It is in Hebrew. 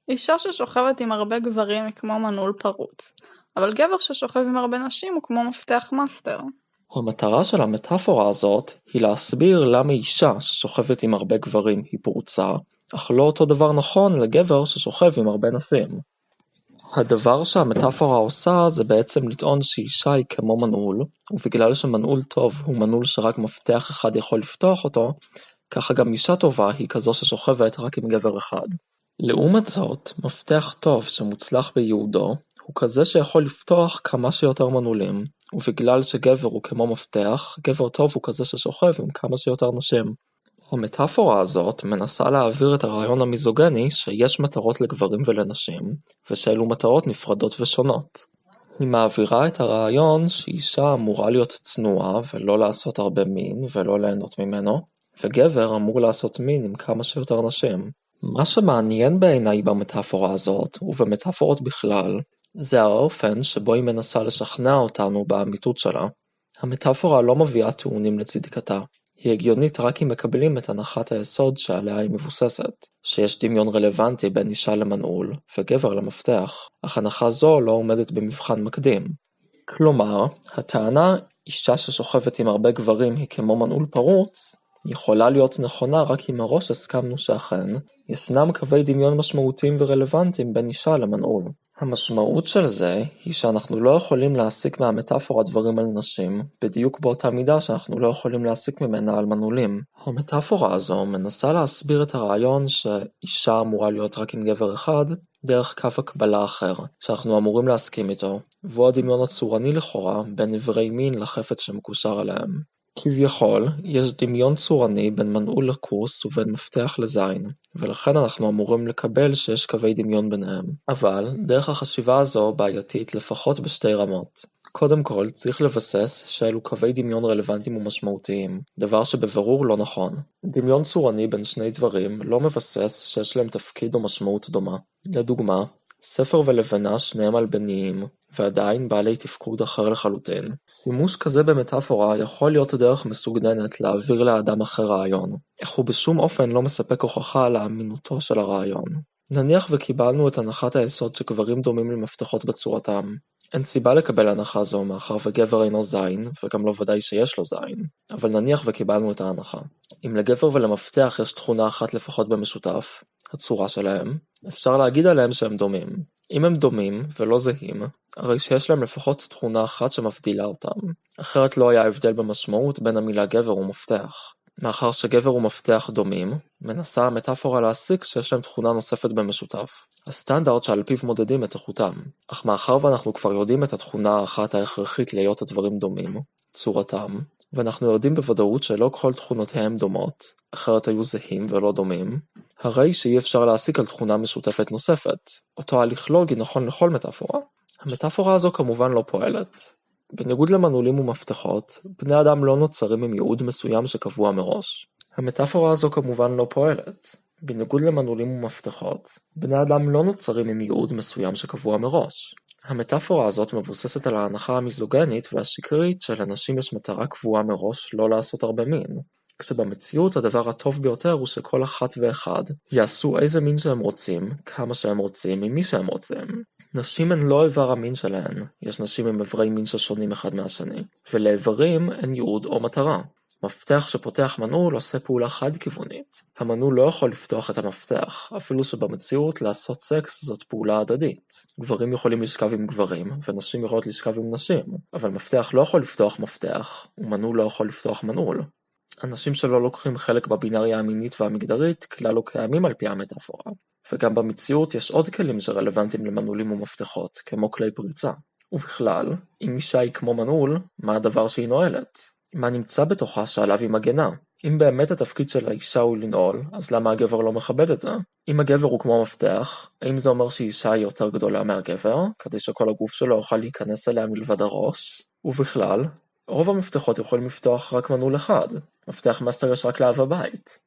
אישה ששוכבת עם הרבה גברים היא כמו מנעול פרוץ, אבל גבר ששוכב עם הרבה נשים הוא כמו מפתח מאסטר. המטרה של המטאפורה הזאת היא להסביר למה אישה ששוכבת עם הרבה גברים היא פרוצה, אך לא אותו דבר נכון לגבר ששוכב עם הרבה נשים. הדבר שהמטאפורה עושה זה בעצם לטעון שאישה היא כמו מנעול, ובגלל שמנעול טוב הוא מנעול שרק מפתח אחד יכול לפתוח אותו, ככה גם אישה טובה היא כזו ששוכבת רק עם גבר אחד. לעומת זאת, מפתח טוב שמוצלח בייעודו, הוא כזה שיכול לפתוח כמה שיותר מנעולים, ובגלל שגבר הוא כמו מפתח, גבר טוב הוא כזה ששוכב עם כמה שיותר נשים. המטאפורה הזאת מנסה להעביר את הרעיון המיזוגני שיש מטרות לגברים ולנשים, ושאלו מטרות נפרדות ושונות. היא מעבירה את הרעיון שאישה אמורה להיות צנועה ולא לעשות הרבה מין ולא ליהנות ממנו, וגבר אמור לעשות מין עם כמה שיותר נשים. מה שמעניין בעיניי במטאפורה הזאת, ובמטאפורות בכלל, זה האופן שבו היא מנסה לשכנע אותנו באמיתות שלה. המטאפורה לא מביאה טיעונים לצדקתה. היא הגיונית רק אם מקבלים את הנחת היסוד שעליה היא מבוססת, שיש דמיון רלוונטי בין אישה למנעול וגבר למפתח, אך הנחה זו לא עומדת במבחן מקדים. כלומר, הטענה אישה ששוכבת עם הרבה גברים היא כמו מנעול פרוץ, יכולה להיות נכונה רק אם מראש הסכמנו שאכן, ישנם קווי דמיון משמעותיים ורלוונטיים בין אישה למנעול. המשמעות של זה היא שאנחנו לא יכולים להסיק מהמטאפורה דברים על נשים, בדיוק באותה מידה שאנחנו לא יכולים להסיק ממנה על מנעולים. המטאפורה הזו מנסה להסביר את הרעיון שאישה אמורה להיות רק עם גבר אחד, דרך קו הקבלה אחר, שאנחנו אמורים להסכים איתו, והוא הדמיון הצורני לכאורה בין עברי מין לחפץ שמקושר עליהם. כביכול, יש דמיון צורני בין מנעול לקורס ובין מפתח לזין, ולכן אנחנו אמורים לקבל שיש קווי דמיון ביניהם. אבל, דרך החשיבה הזו בעייתית לפחות בשתי רמות. קודם כל, צריך לבסס שאלו קווי דמיון רלוונטיים ומשמעותיים, דבר שבברור לא נכון. דמיון צורני בין שני דברים לא מבסס שיש להם תפקיד או משמעות דומה. לדוגמה, ספר ולבנה שניהם מלבניים, ועדיין בעלי תפקוד אחר לחלוטין. שימוש כזה במטאפורה יכול להיות דרך מסוגננת להעביר לאדם אחר רעיון, אך הוא בשום אופן לא מספק הוכחה על האמינותו של הרעיון. נניח וקיבלנו את הנחת היסוד שגברים דומים למפתחות בצורתם. אין סיבה לקבל הנחה זו מאחר וגבר אינו זין, וגם לא ודאי שיש לו זין, אבל נניח וקיבלנו את ההנחה. אם לגבר ולמפתח יש תכונה אחת לפחות במשותף, הצורה שלהם, אפשר להגיד עליהם שהם דומים. אם הם דומים ולא זהים, הרי שיש להם לפחות תכונה אחת שמבדילה אותם, אחרת לא היה הבדל במשמעות בין המילה גבר ומפתח. מאחר שגבר ומפתח דומים, מנסה המטאפורה להסיק שיש להם תכונה נוספת במשותף, הסטנדרט שעל פיו מודדים את איכותם. אך מאחר ואנחנו כבר יודעים את התכונה האחת ההכרחית להיות הדברים דומים, צורתם, ואנחנו יודעים בוודאות שלא כל תכונותיהם דומות, אחרת היו זהים ולא דומים, הרי שאי אפשר להסיק על תכונה משותפת נוספת. אותו הליך לוגי נכון לכל מטאפורה. המטאפורה הזו כמובן לא פועלת. בניגוד למנעולים ומפתחות, בני אדם לא נוצרים עם ייעוד מסוים שקבוע מראש. המטאפורה הזו כמובן לא פועלת. בניגוד למנעולים ומפתחות, בני אדם לא נוצרים עם ייעוד מסוים שקבוע מראש. המטאפורה הזאת מבוססת על ההנחה המיזוגנית והשקרית שלאנשים יש מטרה קבועה מראש לא לעשות הרבה מין. כשבמציאות הדבר הטוב ביותר הוא שכל אחת ואחד יעשו איזה מין שהם רוצים, כמה שהם רוצים, עם מי שהם רוצים. נשים הן לא איבר המין שלהן, יש נשים עם איברי מין ששונים אחד מהשני, ולאיברים אין ייעוד או מטרה. מפתח שפותח מנעול עושה פעולה חד-כיוונית. המנעול לא יכול לפתוח את המפתח, אפילו שבמציאות לעשות סקס זאת פעולה הדדית. גברים יכולים לשכב עם גברים, ונשים יכולות לשכב עם נשים, אבל מפתח לא יכול לפתוח מפתח, ומנעול לא יכול לפתוח מנעול. אנשים שלא לוקחים חלק בבינריה המינית והמגדרית כלל לא קיימים על פי המטאפורה, וגם במציאות יש עוד כלים שרלוונטיים למנעולים ומפתחות, כמו כלי פריצה. ובכלל, אם אישה היא כמו מנעול, מה הדבר שהיא נועלת? מה נמצא בתוכה שעליו היא מגנה? אם באמת התפקיד של האישה הוא לנעול, אז למה הגבר לא מכבד את זה? אם הגבר הוא כמו מפתח, האם זה אומר שאישה היא יותר גדולה מהגבר, כדי שכל הגוף שלו יוכל להיכנס אליה מלבד הראש? ובכלל, רוב המפתחות יכולים לפתוח רק מנעול אחד. מפתח מאסטר יש רק לאב הבית.